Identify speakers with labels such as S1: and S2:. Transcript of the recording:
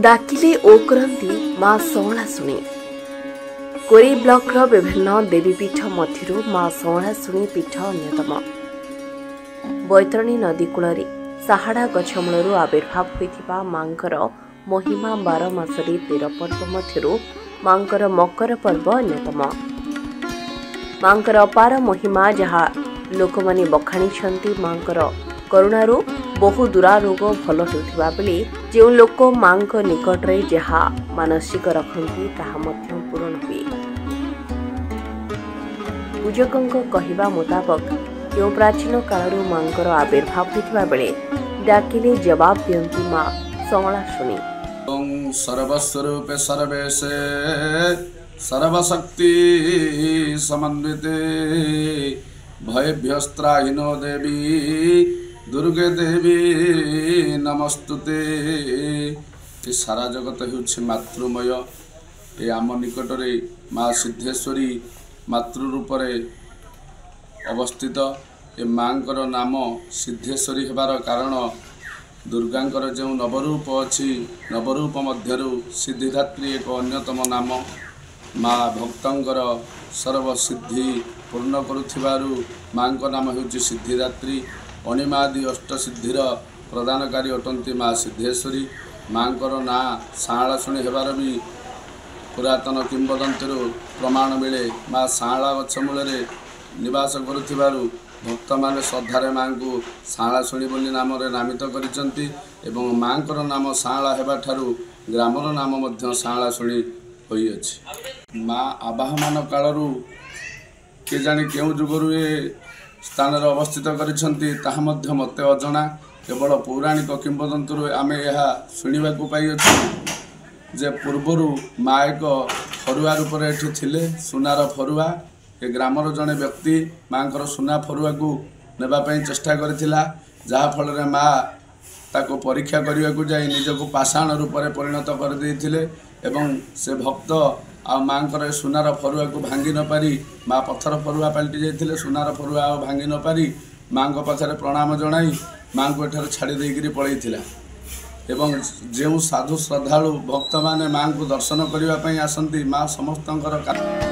S1: डाकिले ओ करती माँ सौला शुणी कोरी ब्लॉक विभिन्न देवीपीठ मध्य माँ सौला शुणी पीठ अन्यतम। बैतरणी नदी कूल साहाड़ा गछमूल आविर्भाव होता मांकर महिमा 12 मासरे 13 पर्व मध्य मांकर मकर पर्व अन्यतम। मांकर अपार महिमा जहाँ लोक माने बखाणी मांकर करुणारू बहु दुरारोग भल होता बेले जो लोक मां निकटरे जहाँ मानसिक रखती ताहा मध्य पूरण हुए। पूजकों कहवा मुताबक क्यों प्राचीन कालरू मांकर आविर्भाव होता बेले डाकिले जवाब दियंती माँ सौला शुणी।
S2: सर्वस्वरूपे सर्वेशे सर्वशक्ति समन्विते भयभ्यस्त्राहिनो देवी दुर्गे देवी नमस्तुते। ये सारा जगत होछि मातृमय। ये आम निकटरे माँ सिद्धेश्वरी मातृरूपे अवस्थित। ये माँकर नाम सिद्धेश्वरी हेबार कारण दुर्गांकर जो नवरूप अच्छी नवरूप मध्यरु सिद्धिदात्री एक अन्यतम नाम। माँ भक्तंकर सर्वसिद्धि पूर्ण करुथिबारु माँ को नाम होछि सिद्धिदात्री। अणिमादि अष्टसिद्धिर प्रदानकारी अटंती माँ सिद्धेश्वरी। माँकर ना साला शुणी हेबार भी पुरातन किंवदंती प्रमाण मिले। माँ साला गछमूल निवास करुथिबारु भक्त माने श्रद्धारे माँ को साला शुणी बोली नाम नामित करिसंती एवं माँकर नाम साला हेबा ठारू ग्रामर नाम मध्य साला शुणी होइअछि। माँ आवाहमान कालरू के जानी केउ जुगरु ए स्थान अवस्थित करिसंती ताहा मध्य मते अजଣା। केवल पौराणिक किंवदंती आमे यह शुणिबा को पाइअछु जे पूर्वरु माँ एक फरुआ रूप एठी थिले। सुनार फरुआ ए ग्रामर जड़े व्यक्ति माँकर सुना फरुआ को नेबापी चेष्टा करथिला। जहा फल रे माँ ताको परीक्षा करने को जाई निजको पाषाण रूप में परिणत कर देथिले एवं से भक्त आ माँकर सुनार फरुआ को भांगी न पारी माँ पत्थर फरुआ पलटि जाइथिले। सुनार फरुआ भांगी न पारी माँ को पाखरे प्रणाम जणाई माँ को एठार छाड़ी देइकरी पळैथिला एवं जो साधु श्रद्धालु भक्त माने माँ को दर्शन करने आसंती माँ समस्तंकर